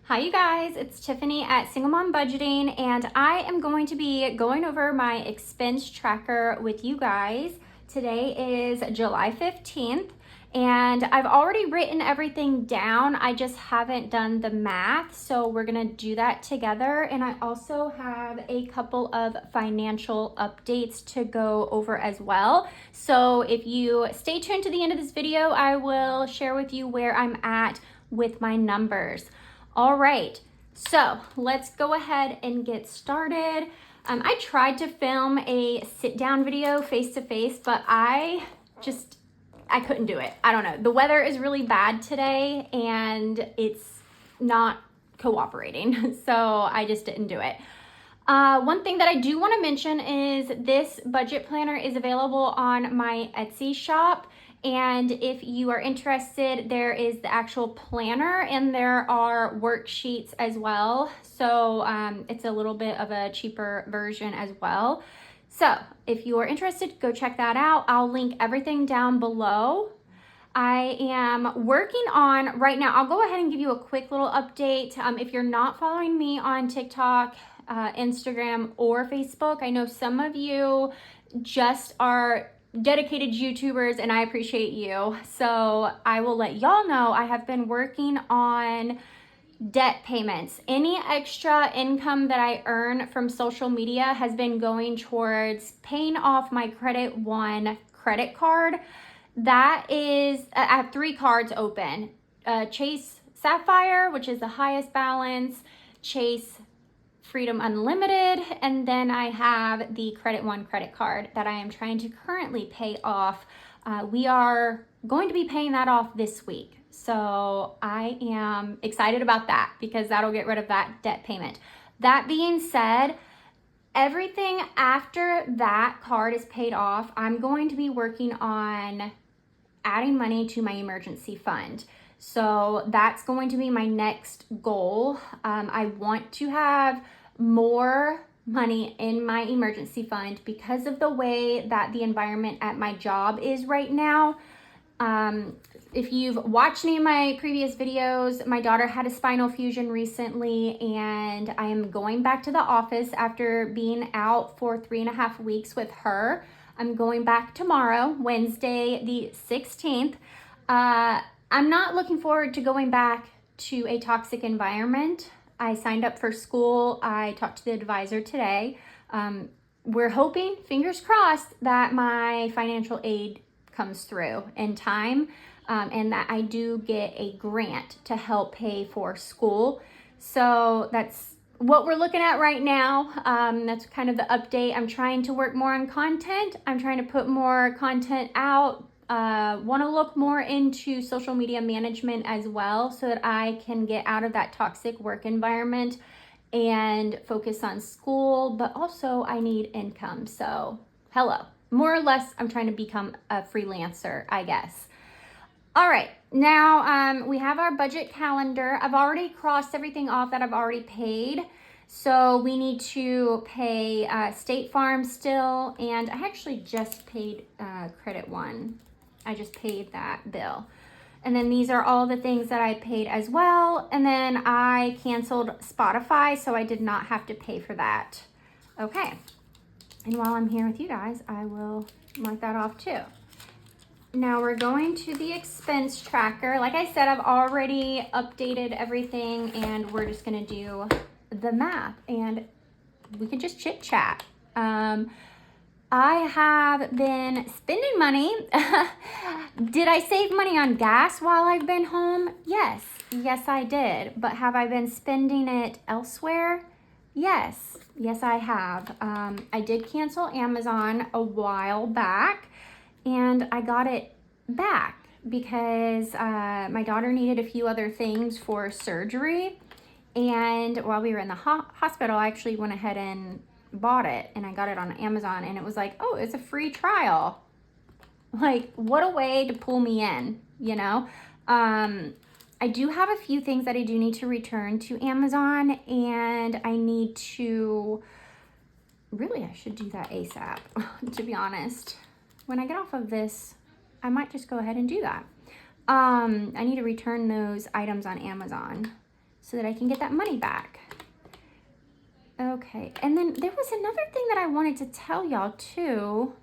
Hi you guys, it's Tiffany at Single Mom Budgeting, and I am going to be going over my expense tracker with you guys. Today is July 15th, and I've already written everything down. I just haven't done the math, so we're gonna do that together. And I also have a couple of financial updates to go over as well. So if you stay tuned to the end of this video, I will share with you where I'm at with my numbers. All right, so let's go ahead and get started. I tried to film a sit-down video face-to-face, but I couldn't do it. I don't know. The weather is really bad today and it's not cooperating, so I just didn't do it. One thing that I do want to mention is this budget planner is available on my Etsy shop. And if you are interested, there is the actual planner and there are worksheets as well. So it's a little bit of a cheaper version as well. So if you are interested, go check that out. I'll link everything down below. I am working on right now. I'll go ahead and give you a quick little update. If you're not following me on TikTok, Instagram, or Facebook, I know some of you just are dedicated YouTubers and I appreciate you. So I will let y'all know I have been working on debt payments. Any extra income that I earn from social media has been going towards paying off my Credit One credit card. That is, I have 3 cards open. Chase Sapphire, which is the highest balance, Chase Freedom Unlimited, and then I have the Credit One credit card that I am trying to currently pay off. We are going to be paying that off this week. So I am excited about that because that'll get rid of that debt payment. That being said, everything after that card is paid off, I'm going to be working on adding money to my emergency fund. So that's going to be my next goal. I want to have more money in my emergency fund because of the way that the environment at my job is right now. If you've watched any of my previous videos, my daughter had a spinal fusion recently, and I am going back to the office after being out for 3.5 weeks with her. I'm going back tomorrow, Wednesday the 16th. I'm not looking forward to going back to a toxic environment. I signed up for school. I talked to the advisor today. We're hoping, fingers crossed, that my financial aid comes through in time and that I do get a grant to help pay for school. So that's what we're looking at right now. That's kind of the update. I'm trying to work more on content. I'm trying to put more content out. Want to look more into social media management as well so that I can get out of that toxic work environment and focus on school, but also I need income. So hello, more or less I'm trying to become a freelancer, I guess. All right, now we have our budget calendar. I've already crossed everything off that I've already paid. So we need to pay State Farm still, and I actually just paid Credit One. I just paid that bill. And then these are all the things that I paid as well. And then I canceled Spotify, so I did not have to pay for that. Okay. And while I'm here with you guys, I will mark that off too. Now we're going to the expense tracker. Like I said, I've already updated everything and we're just gonna do the math and we can just chit chat. I have been spending money. Did I save money on gas while I've been home? Yes, I did. But have I been spending it elsewhere? Yes, I have. I did cancel Amazon a while back and I got it back because my daughter needed a few other things for surgery. And while we were in the hospital, I actually went ahead and bought it and I got it on Amazon and it was like, oh, it's a free trial. Like, what a way to pull me in, you know? I do have a few things that I do need to return to Amazon and I need to, really, I should do that ASAP, to be honest. When I get off of this, I might just go ahead and do that. I need to return those items on Amazon. so that I can get that money back. Okay, and then there was another thing that I wanted to tell y'all too.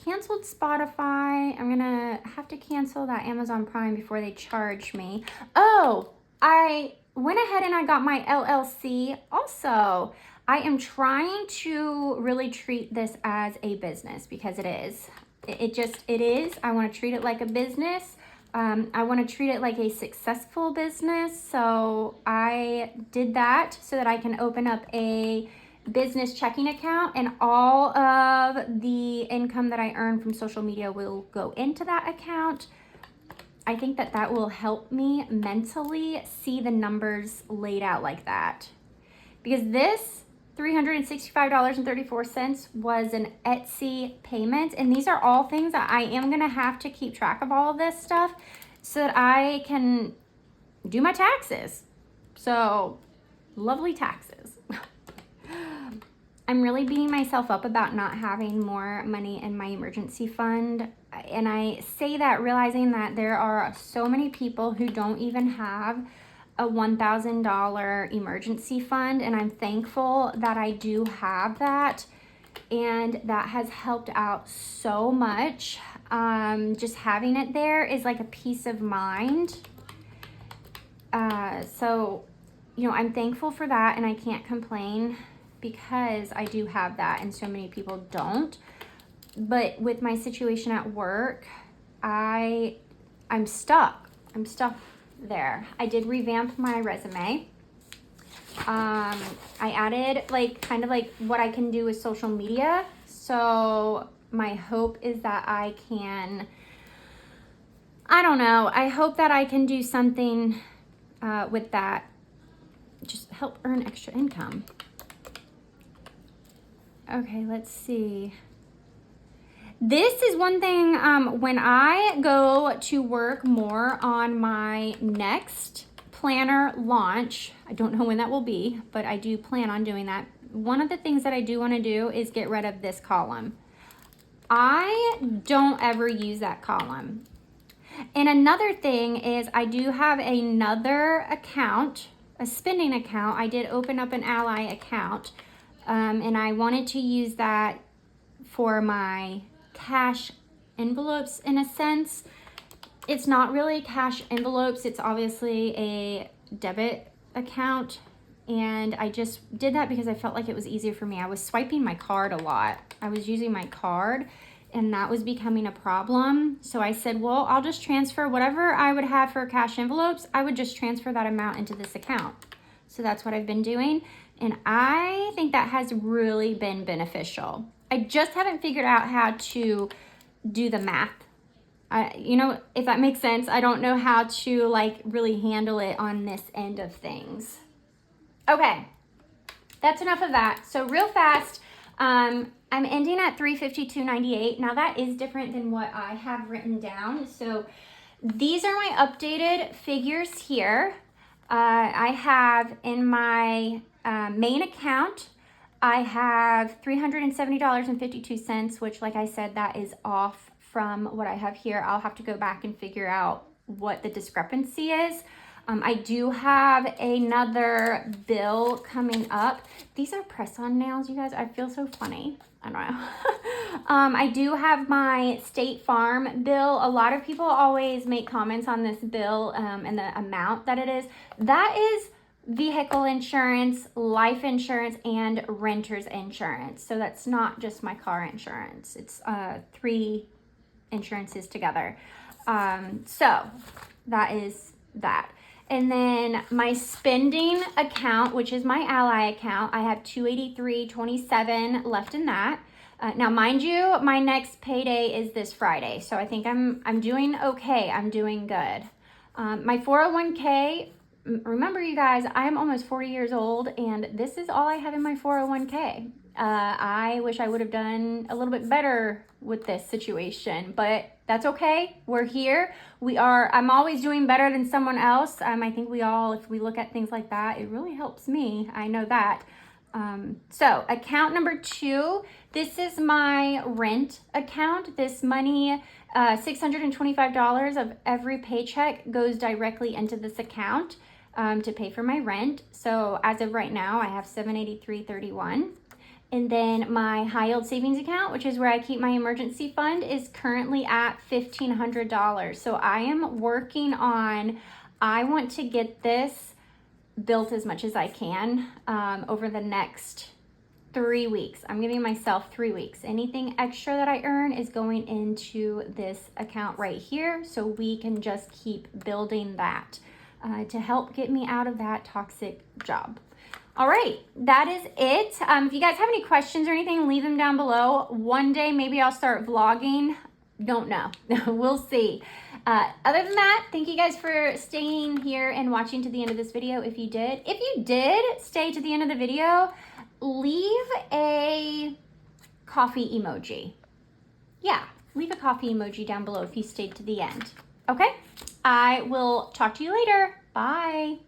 Canceled Spotify. I'm gonna have to cancel that Amazon Prime before they charge me. Oh, I went ahead and I got my LLC also. I am trying to really treat this as a business because it is. It is. I want to treat it like a business. I want to treat it like a successful business. So I did that so that I can open up a business checking account, and all of the income that I earn from social media will go into that account. I think that that will help me mentally see the numbers laid out like that. Because this $365.34 was an Etsy payment, and these are all things that I am gonna have to keep track of all of this stuff so that I can do my taxes. So, lovely taxes. I'm really beating myself up about not having more money in my emergency fund. And I say that realizing that there are so many people who don't even have a $1,000 emergency fund, and I'm thankful that I do have that, and that has helped out so much. Just having it there is like a peace of mind. So, you know, I'm thankful for that, and I can't complain because I do have that and so many people don't. But with my situation at work, I'm stuck. I'm stuck there. I did revamp my resume. I added like kind of like what I can do with social media. So my hope is that I can, I don't know, I hope that I can do something with that, just help earn extra income. Okay, let's see. This is one thing, when I go to work more on my next planner launch, I don't know when that will be, but I do plan on doing that. One of the things that I do want to do is get rid of this column. I don't ever use that column. And another thing is I do have another account, a spending account. I did open up an Ally account, and I wanted to use that for my cash envelopes in a sense. It's not really cash envelopes, it's obviously a debit account, and I just did that because I felt like it was easier for me. I was swiping my card a lot. I was using my card, and that was becoming a problem. So I said, well, I'll just transfer whatever I would have for cash envelopes, I would just transfer that amount into this account. So that's what I've been doing, and I think that has really been beneficial. I just haven't figured out how to do the math. You know, if that makes sense. I don't know how to like really handle it on this end of things. Okay, that's enough of that. So real fast, I'm ending at $352.98. Now that is different than what I have written down. So these are my updated figures here. I have in my main account, I have $370.52, which, like I said, that is off from what I have here. I'll have to go back and figure out what the discrepancy is. I do have another bill coming up. These are press-on nails, you guys. I feel so funny. I don't know. I do have my State Farm bill. A lot of people always make comments on this bill and the amount that it is. That is vehicle insurance, life insurance, and renter's insurance. So that's not just my car insurance. It's 3 insurances together. So that is that. And then my spending account, which is my Ally account, I have $283.27 left in that. Now, mind you, my next payday is this Friday, so I think I'm doing okay. I'm doing good. My 401k. Remember, you guys, I'm almost 40 years old, and this is all I have in my 401k. I wish I would have done a little bit better with this situation, but that's okay. We're here. I'm always doing better than someone else. I think we all, if we look at things like that, it really helps me. I know that. So account number 2, this is my rent account. This money, $625 of every paycheck goes directly into this account. to pay for my rent. So as of right now, I have $783.31. And then my high yield savings account, which is where I keep my emergency fund, is currently at $1,500. So I am working on, I want to get this built as much as I can over the next 3 weeks. I'm giving myself 3 weeks. Anything extra that I earn is going into this account right here, so we can just keep building that to help get me out of that toxic job. All right, that is it. If you guys have any questions or anything, leave them down below. One day, maybe I'll start vlogging. Don't know. We'll see. Other than that, thank you guys for staying here and watching to the end of this video. If you did stay to the end of the video, leave a coffee emoji. Yeah, leave a coffee emoji down below if you stayed to the end. Okay, I will talk to you later. Bye.